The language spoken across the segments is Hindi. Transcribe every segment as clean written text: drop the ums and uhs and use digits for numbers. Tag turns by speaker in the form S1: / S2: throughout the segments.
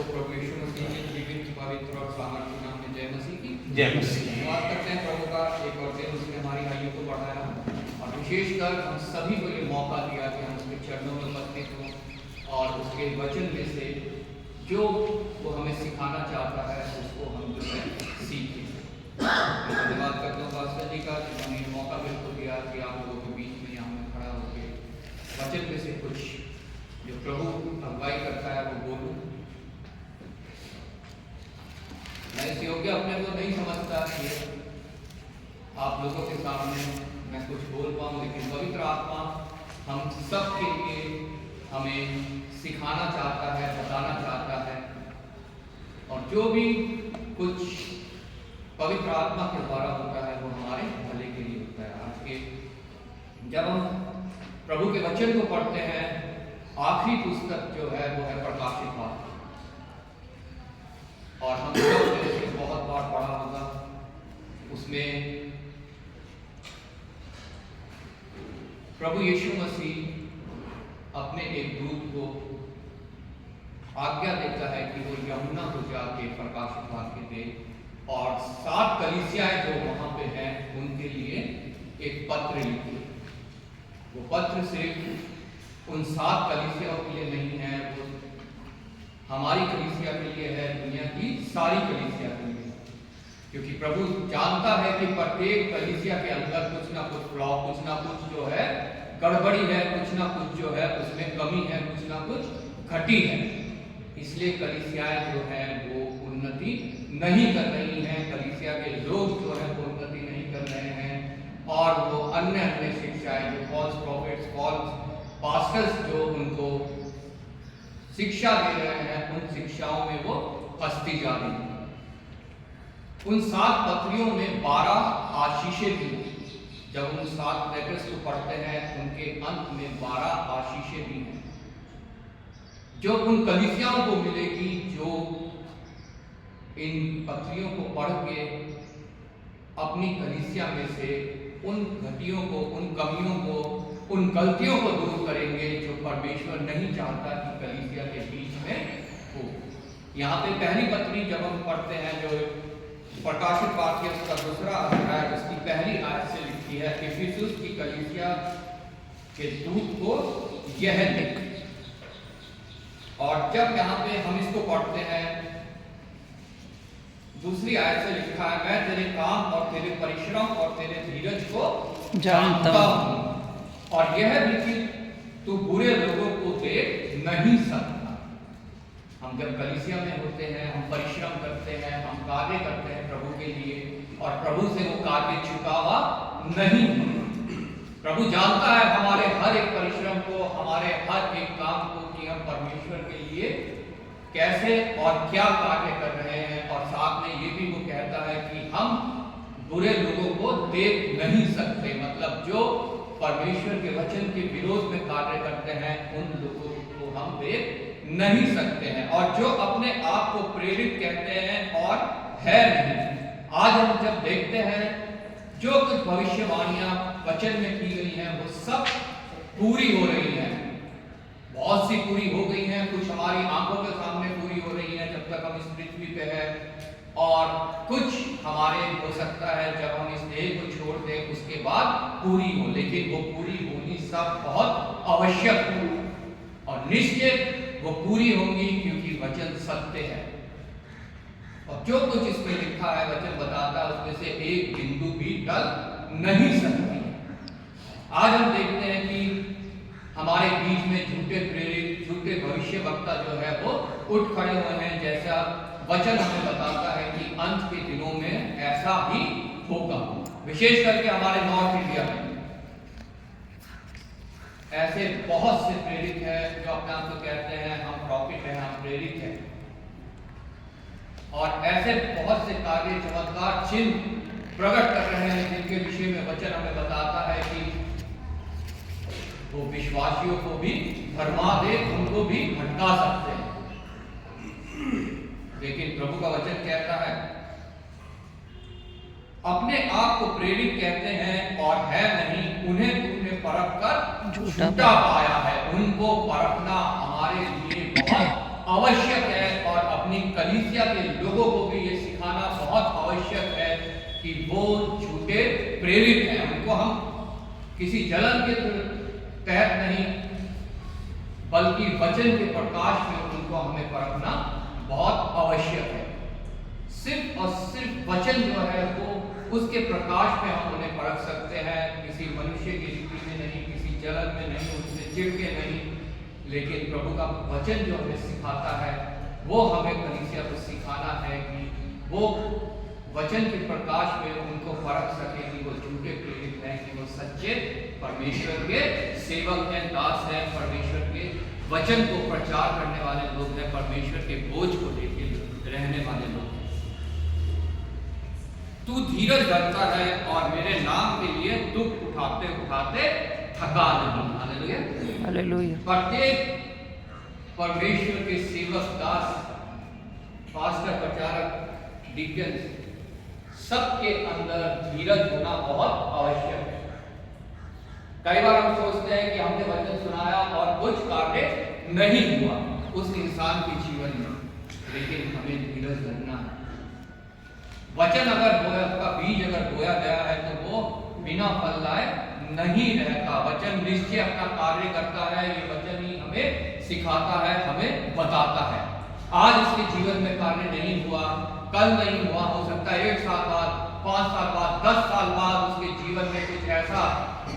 S1: सबको प्रभु यीशु मसीह के जीवित पवित्र और सामर्थ्य नाम में जय मसीह की
S2: जय मसीह।
S1: धन्यवाद करते हैं प्रभु का एक और दिन उसने हमारी आयु को बढ़ाया और विशेषकर हम सभी को ये मौका दिया कि हम उसके चरणों में उपस्थित हों और उसके वचन में से जो वो हमें सिखाना चाहता है उसको हम जो है सीखें। धन्यवाद करता हूँ पास्टर जी का कि हमें मौका बिल्कुल दिया कि आप लोगों के बीच में यहाँ में खड़ा होकर वचन में से कुछ जो प्रभु अगुवाई करता है वो बोलूं। मैं इस योग्य अपने को नहीं समझता कि आप लोगों के सामने मैं कुछ बोल पाऊं, लेकिन पवित्र आत्मा हम सब के लिए हमें सिखाना चाहता है, बताना चाहता है और जो भी कुछ पवित्र आत्मा के द्वारा होता है वो हमारे भले के लिए होता है। आज के जब हम प्रभु के वचन को पढ़ते हैं, आखिरी पुस्तक जो है वो है प्रकाशित वाक्य और हम सब ने इसे बहुत बार पढ़ा होगा। उसमें प्रभु यीशु मसीह अपने एक दूत को आज्ञा देता है कि वो यमुना को जाके प्रकाशित वाक्य दे और 7 कलीसियाएं जो वहां पे हैं उनके लिए एक पत्र लिखे। वो पत्र सिर्फ उन 7 कलीसियाओं के लिए नहीं है, वो हमारी कलीसिया के लिए है, दुनिया की सारी कलीसिया के लिए, क्योंकि प्रभु जानता है कि प्रत्येक कलीसिया के अंदर कुछ ना कुछ फ्लॉ, कुछ ना कुछ जो है गड़बड़ी है, कुछ ना कुछ जो है उसमें कमी है, कुछ ना कुछ घटी है। इसलिए कलीसियाएं जो है वो उन्नति नहीं कर रही हैं, कलीसिया के लोग जो है वो उन्नति नहीं कर रहे हैं और वो अन्य अन्य शिक्षाएं जो फॉल्स प्रॉफिट्स, फॉल्स पास्टर्स जो उनको शिक्षा दे रहे हैं उन शिक्षाओं में वो फंसती जा रही है। उन 7 पत्रियों में 12 आशीषें भी, जब उन 7 लेटर्स को पढ़ते हैं उनके अंत में 12 आशीषें भी हैं जो उन कलीसियाओं को मिलेगी जो इन पत्रियों को पढ़ के अपनी कलीसिया में से उन घटियों को, उन कमियों को, उन गलतियों को दूर करेंगे जो परमेश्वर नहीं चाहता कि कलीसिया के बीच में हो। यहाँ पे पहली पत्री जब हम पढ़ते हैं जो प्रकाशित वाक्य उसका 2रा अध्याय उसकी पहली आयत से लिखी है, इफिसुस की कलीसिया के दूत को यह लिख। और जब यहाँ पे हम इसको पढ़ते हैं 2री आयत से लिखा है, मैं तेरे काम और तेरे परिश्रम और तेरे धीरज को जानता हूं और यह भी कि तू बुरे लोगों को देख नहीं सकता। हम जब कलीसिया में होते हैं, हम परिश्रम करते हैं, हम कार्य करते हैं प्रभु के लिए और प्रभु से वो कार्य चुकावा नहीं। प्रभु जानता है हमारे हर एक परिश्रम को, हमारे हर एक काम को कि हम परमेश्वर के लिए कैसे और क्या कार्य कर रहे हैं और साथ में ये भी वो कहता है कि हम बुरे लोगों को देख नहीं सकते, मतलब जो परमेश्वर के वचन के विरोध में कार्य करते हैं उन लोगों को हम देख नहीं सकते हैं और जो अपने आप को प्रेरित कहते हैं और है नहीं। आज हम जब देखते हैं जो कुछ भविष्यवाणियां वचन में की गई हैं वो सब पूरी हो रही हैं, बहुत सी पूरी हो गई हैं, कुछ हमारी आंखों के सामने पूरी हो रही हैं जब तक हम इस पृथ्वी पे है और कुछ हमारे हो सकता है जब हम इस देह को छोड़ दें उसके बाद पूरी हो, लेकिन वो पूरी होनी सब बहुत आवश्यक है और निश्चित वो पूरी होंगी क्योंकि वचन सत्य है और जो कुछ इसमें लिखा है वचन बताता है उसमें से एक बिंदु भी टल नहीं सकती। आज हम देखते हैं कि हमारे बीच में झूठे प्रेरित, झूठे भविष्य वक्ता जो है वो उठ खड़े हुए हैं, जैसा वचन हमें बताता है कि अंत के दिनों में ऐसा ही होगा। विशेष करके हमारे नॉर्थ इंडिया में ऐसे बहुत से प्रेरित हैं जो अपने आप को कहते हैं हम प्रॉफिट हैं, हम प्रेरित हैं और ऐसे बहुत से कार्य, चमत्कार, चिन्ह प्रकट कर रहे हैं जिनके विषय में वचन हमें बताता है कि वो विश्वासियों को भी भरमा दे, उनको भी भटका सकते हैं। लेकिन प्रभु का वचन कहता है अपने आप को प्रेरित कहते हैं और है नहीं, उन्हें तुमने परख कर झूठा पाया है। उनको परखना हमारे लिए बहुत आवश्यक है और अपनी कलीसिया के लोगों को भी ये सिखाना बहुत आवश्यक है कि वो झूठे प्रेरित हैं। उनको हम किसी जलन के तहत नहीं, बल्कि वचन के प्रकाश में उनको हमें परखना बहुत आवश्यक है। सिर्फ और सिर्फ वचन जो है वो उसके प्रकाश में हम उन्हें परख सकते हैं, किसी मनुष्य की रीति में नहीं, किसी जलन में नहीं, उससे चिढ़ के नहीं। लेकिन प्रभु का वचन जो हमें सिखाता है वो हमें कलीसिया को सिखाना है कि वो वचन के प्रकाश में उनको परख सके कि वो झूठे प्रेरित हैं, कि वो सच्चे परमेश्वर के सेवक हैं, दास हैं, परमेश्वर के वचन को प्रचार करने वाले लोग हैं, परमेश्वर के बोझ को लेके रहने वाले लोग हैं। तू धीरज धरता है और मेरे नाम के लिए दुख उठाते उठाते थका नहीं। Hallelujah,
S2: hallelujah.
S1: प्रत्येक परमेश्वर के सेवक, दास, पास्टर, प्रचारक, डीकन, सबके अंदर धीरज होना बहुत आवश्यक है। कई बार हम सोचते हैं कि हमने वचन सुनाया और कुछ कार्य नहीं हुआ उस इंसान के जीवन में, लेकिन हमें धीरज धरना है। वचन अगर बोया, उसका बीज अगर बोया गया है तो वो बिना फल लाए नहीं रहता। वचन निश्चय अपना कार्य करता है। ये वचन ही हमें सिखाता है, हमें बताता है। आज उसके जीवन में कार्य नहीं हुआ, कल नहीं हुआ, हो सकता है 1 साल बाद, 5 साल बाद, 10 साल बाद उसके जीवन में कुछ ऐसा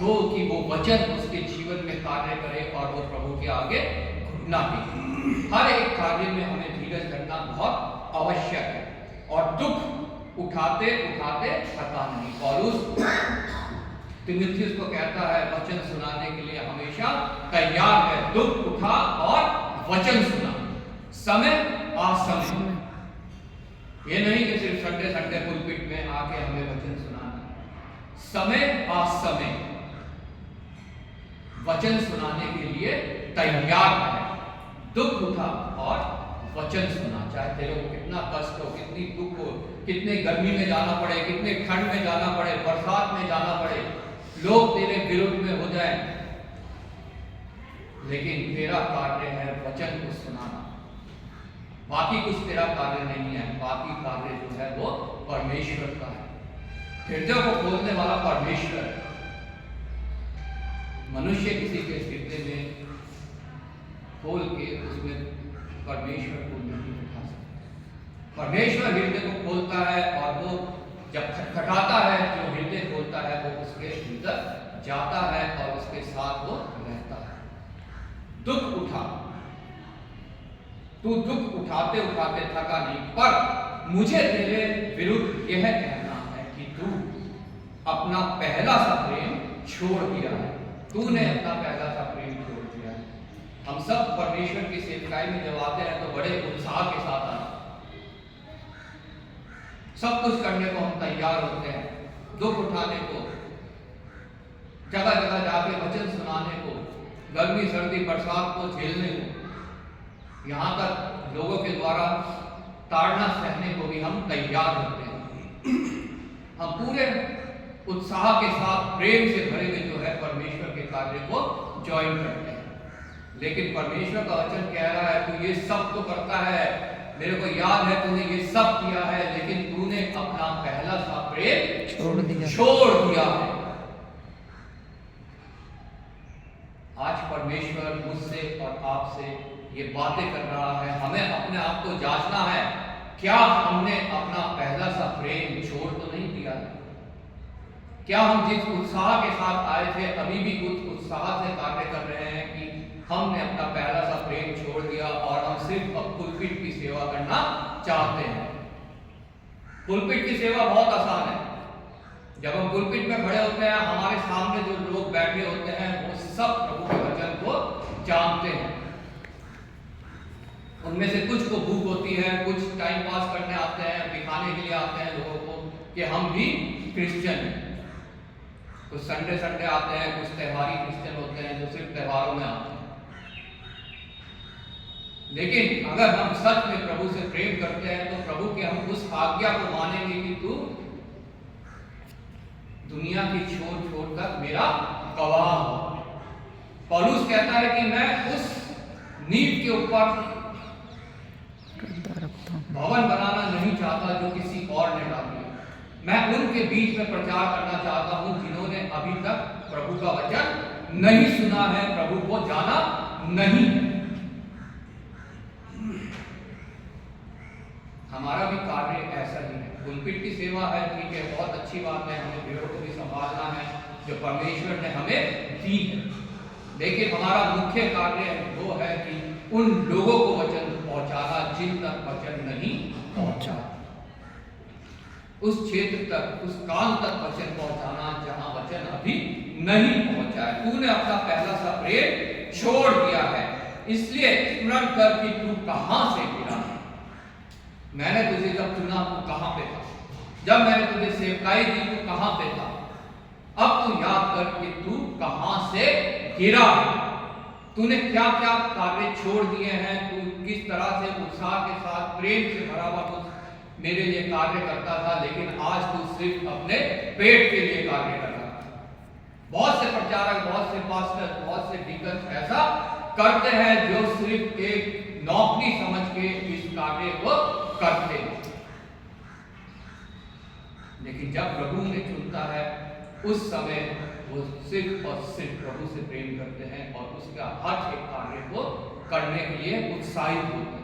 S1: हो कि वो वचन उसके जीवन में कार्य करे और वो प्रभु के आगे घुटना टेके। हर एक कार्य में हमें धीरज धरना बहुत आवश्यक है और दुख उठाते उठाते थका नहीं। पौलुस तीमुथियुस को कहता है वचन सुनाने के लिए हमेशा तैयार है। दुख उठा और वचन सुना, समय असमय। ये नहीं कि सिर्फ संडे पुलपिट में आके हमें वचन सुनाना, समय असमय वचन सुनाने के लिए तैयार है। दुख उठा और वचन सुना, चाहे तेरे को कितना कष्ट हो, कितनी दुख हो, कितने गर्मी में जाना पड़े, कितने ठंड में जाना पड़े, बरसात में जाना पड़े, लोग तेरे विरुद्ध में हो जाए, लेकिन तेरा कार्य है वचन को सुनाना। बाकी कुछ तेरा कार्य नहीं है, बाकी कार्य जो है वो परमेश्वर का है। हृदय को खोलने वाला परमेश्वर है। मनुष्य किसी के हृदय में खोल के उसमें परमेश्वर को नहीं उठा सकता। परमेश्वर हृदय को खोलता है और वो जब खटखटाता है, जो हृदय खोलता है वो उसके भीतर जाता है और उसके साथ वो रहता है। दुख उठा, तू दुख उठाते उठाते थका नहीं, पर मुझे तेरे विरुद्ध यह कहना है कि तू अपना पहला सा प्रेम छोड़ दिया है। तूने अपना पहला सा प्रेम छोड़ दिया है। हम सब परमेश्वर की सेवकाई में जब आते हैं तो बड़े उत्साह के साथ आते हैं, सब कुछ करने को हम तैयार होते हैं, दुख उठाने को, जगह जगह जाके वचन सुनाने को, गर्मी सर्दी बरसात को झेलने को, यहाँ तक लोगों के द्वारा ताड़ना सहने को भी हम तैयार होते हैं। हम पूरे उत्साह के साथ प्रेम से भरे हुए जो है परमेश्वर के कार्य को ज्वाइन करते हैं। लेकिन परमेश्वर का वचन कह रहा है तू ये सब तो करता है, मेरे को याद है तूने ये सब किया है, लेकिन तूने अपना पहला सा प्रेम छोड़ दिया है। आज परमेश्वर मुझसे और आपसे ये बातें कर रहा है। हमें अपने आप को जांचना है, क्या हमने अपना पहला सा प्रेम छोड़ तो नहीं दिया है? क्या हम जिस उत्साह के साथ आए थे अभी भी कुछ उत्साह से कार्य कर रहे हैं कि हमने अपना पहला सा प्रेम छोड़ दिया और हम सिर्फ अब पुलपिट की सेवा करना चाहते हैं? पुलपिट की सेवा बहुत आसान है। जब हम पुलपिट में खड़े होते हैं, हमारे सामने जो लोग बैठे होते हैं वो सब प्रभु के वचन को जानते हैं। उनमें से कुछ को भूख होती है, कुछ टाइम पास करने आते हैं, दिखाने के लिए आते हैं लोगों को कि हम भी क्रिश्चियन हैं। कुछ संडे आते हैं, कुछ त्योहारी क्रिश्चियन होते हैं जो सिर्फ त्योहारों में आते हैं। लेकिन अगर हम सच में प्रभु से प्रेम करते हैं तो प्रभु के हम उस आज्ञा को मानेंगे कि तू दुनिया की छोड़ कर मेरा गवाह हो। पौलुस कहता है कि मैं उस नींव के ऊपर भवन बनाना नहीं चाहता जो किसी और ने डाल दिया। मैं उनके बीच में प्रचार करना चाहता हूं जिन्होंने अभी तक प्रभु का वचन नहीं सुना है, प्रभु को जाना नहीं है। हमारा भी कार्य ऐसा ही है। पुलपिट की सेवा है, ठीक है, बहुत अच्छी बात है, हमें भीड़ों को भी संभालना है जो परमेश्वर ने हमें दी है, लेकिन हमारा मुख्य कार्य वो है कि उन लोगों को वचन पहुंचाना जिन तक वचन नहीं पहुंचा, उस क्षेत्र तक, उस काल तक वचन पहुंचाना जहां वचन अभी नहीं पहुंचा है। तूने अपना पहला सा प्रेम छोड़ दिया है, इसलिए स्मरण कर कि तू कहां से गिरा। मैंने तुझे जब चुना तू कहां पे था, जब मैंने तुझे सेवकाई दी तू कहां पे था। अब तू याद कर कि तू कहां से गिरा, तूने क्या क्या कार्य छोड़ दिए हैं, तू किस तरह से उत्साह के साथ प्रेम से भरा हुआ मेरे लिए कार्य करता था, लेकिन आज तू सिर्फ अपने पेट के लिए कार्य कर रहा है। बहुत से प्रचारक, बहुत से पास्टर, बहुत से डीकन ऐसा करते हैं जो सिर्फ एक नौकरी समझ के इस कार्य को करते हैं, लेकिन जब प्रभु उन्हें चुनता है उस समय वो सिर्फ और सिर्फ प्रभु से प्रेम करते हैं और उसका हर एक कार्य को करने के लिए उत्साहित होते हैं।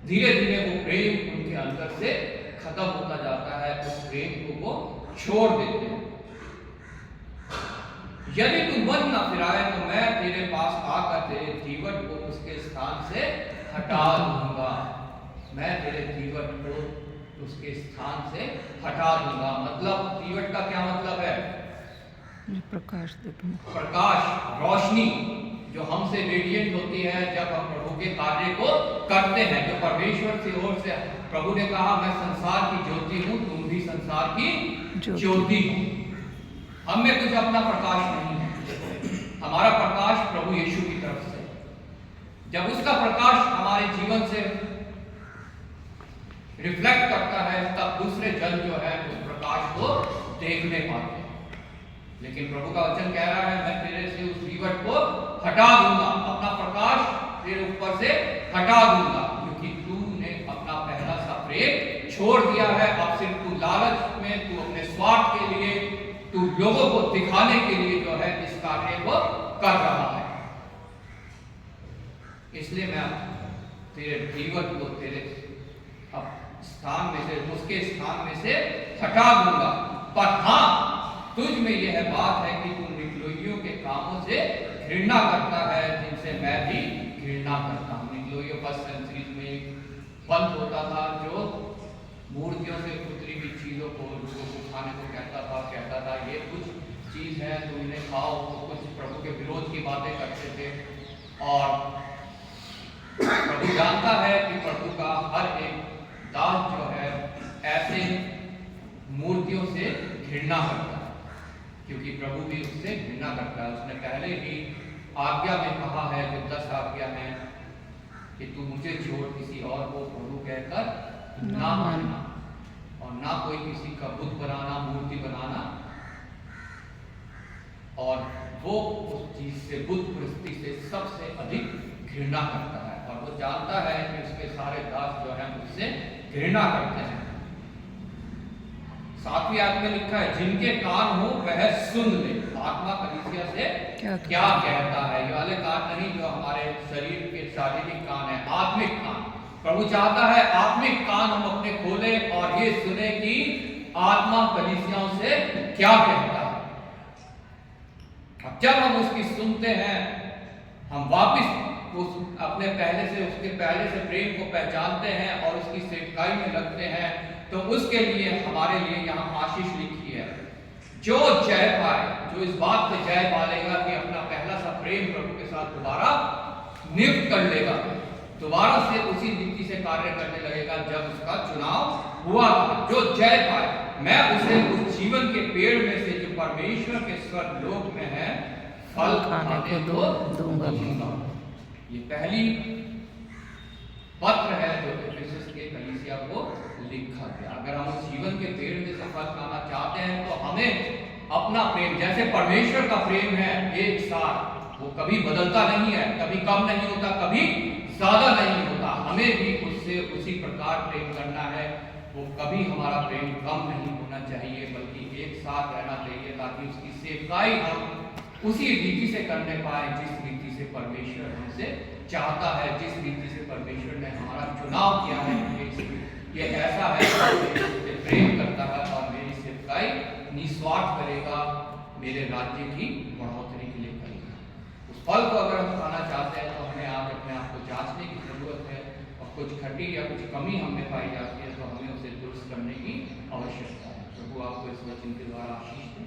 S1: धीरे धीरे वो प्रेम उनके अंदर से खत्म होता जाता है, उस प्रेम को वो छोड़ देते हैं। यदि तू मन न फिराए तो मैं तेरे पास आकर तेरे जीवन को उसके स्थान से हटा दूंगा। मैं तेरे जीवन को उसके स्थान से हटा दूंगा। मतलब जीवन का क्या मतलब है?
S2: प्रकाश,
S1: प्रकाश, रोशनी जो हमसे रेडिएट होती है जब हम प्रभु के कार्य को करते हैं, जो परमेश्वर की ओर से प्रभु ने कहा मैं संसार की ज्योति हूं, तुम भी संसार की ज्योति हो। हम में कुछ अपना प्रकाश नहीं है, हमारा प्रकाश प्रभु यीशु की तरफ से। जब उसका प्रकाश हमारे जीवन से रिफ्लेक्ट करता है तब दूसरे जन जो है उस प्रकाश को देखने पाते हैं। लेकिन प्रभु का वचन कह रहा है मैं तेरे से उस जीवन को हटा दूंगा, अपना प्रकाश तेरे ऊपर से हटा दूंगा, क्योंकि तूने अपना पहला सा प्रेम छोड़ दिया है। अब सिर्फ तू लालच में, तू अपने स्वार्थ के लिए, तू लोगों को दिखाने के लिए जो है इस कार्य को कर रहा है। इसलिए मैं तेरे जीवन को तेरे स्थान में से, उसके स्थान में से हटा दूंगा। पर हाँ, तुझ में यह बात है कि तू निकलोइयों के कामों से घृणा करता है जिनसे मैं भी घृणा करता हूँ। निकलोइयों फर्स्ट सेंचुरी में पंथ होता था जो मूर्तियों से उतरी हुई चीजों को लोगों को खाने को कहता था ये कुछ चीज है तुम इन्हें खाओ, तो कुछ प्रभु के विरोध की बातें करते थे। और प्रभु जानता है कि प्रभु का हर एक दास जो है ऐसे मूर्तियों से घृणा करता है, क्योंकि प्रभु भी उससे घृणा करता है। उसने पहले ही आज्ञा में कहा है, जो 10 आज्ञा है, कि तू मुझे छोड़ किसी और को प्रभु कहकर ना मानना, और ना कोई किसी का बुत बनाना, मूर्ति बनाना। और वो उस चीज से, बुत प्रस्ती से सबसे अधिक घृणा करता है, और वो जानता है कि उसके सारे दास जो है उससे घृणा करते हैं। 7वीं आयत में लिखा है जिनके कान हो वह सुन ले। आत्मा कलीसिया से क्या कहता है? ये वाले कान नहीं जो हमारे शरीर के शारीरिक कान है, आत्मिक कान। प्रभु चाहता है आत्मिक कान हम अपने खोले और ये सुने कि आत्मा कलीसियाओं से क्या कहता है। अब जब हम उसकी सुनते हैं, हम वापस उस अपने उसके पहले से प्रेम को पहचानते हैं और उसकी सेवकाई में लगते हैं, तो उसके लिए हमारे लिए यहाँ आशीष लिखी है। जो जय पाए, जो इस बात पे जय पा लेगा कि अपना पहला सा प्रेम प्रभु के साथ दोबारा नियुक्त कर लेगा, दोबारा से उसी रीति से कार्य करने लगेगा जब उसका चुनाव हुआ था। जो जय पाए, मैं उसे उस जीवन के पेड़ में से जो परमेश्वर के स्वर्गलोक में है फल खाने को दूंगा। ये पहली पत्र है जो एफेसस के कलीसिया को लिखा गया। अगर हम उस जीवन के पेड़ में से फल खाना चाहते हैं तो हमें अपना प्रेम, जैसे परमेश्वर का प्रेम है एक साथ, वो कभी बदलता नहीं है, कभी कम नहीं होता, कभी ज्यादा नहीं होता, हमें भी उससे उसी प्रकार प्रेम करना है। वो कभी हमारा प्रेम कम नहीं होना चाहिए, बल्कि एक साथ रहना चाहिए, ताकि उसकी सेवकाई हम उसी रीति से करने पाए जिस रीति से परमेश्वर हमसे चाहता है, जिस रीति से परमेश्वर ने हमारा चुनाव किया है। ये ऐसा है जो प्रेम करता है और मेरी सेवकाई निस्वार्थ करेगा, मेरे राज्य की बढ़ोतरी के लिए करेगा। उस फल को अगर हम खाना चाहते हैं तो हमें आप अपने आप को जांचने की जरूरत है, और कुछ खटी या कुछ कमी हमें पाई जाती है तो हमें उसे दुरुस्त करने की आवश्यकता है। प्रभु आपको इस वचन के द्वारा आशीष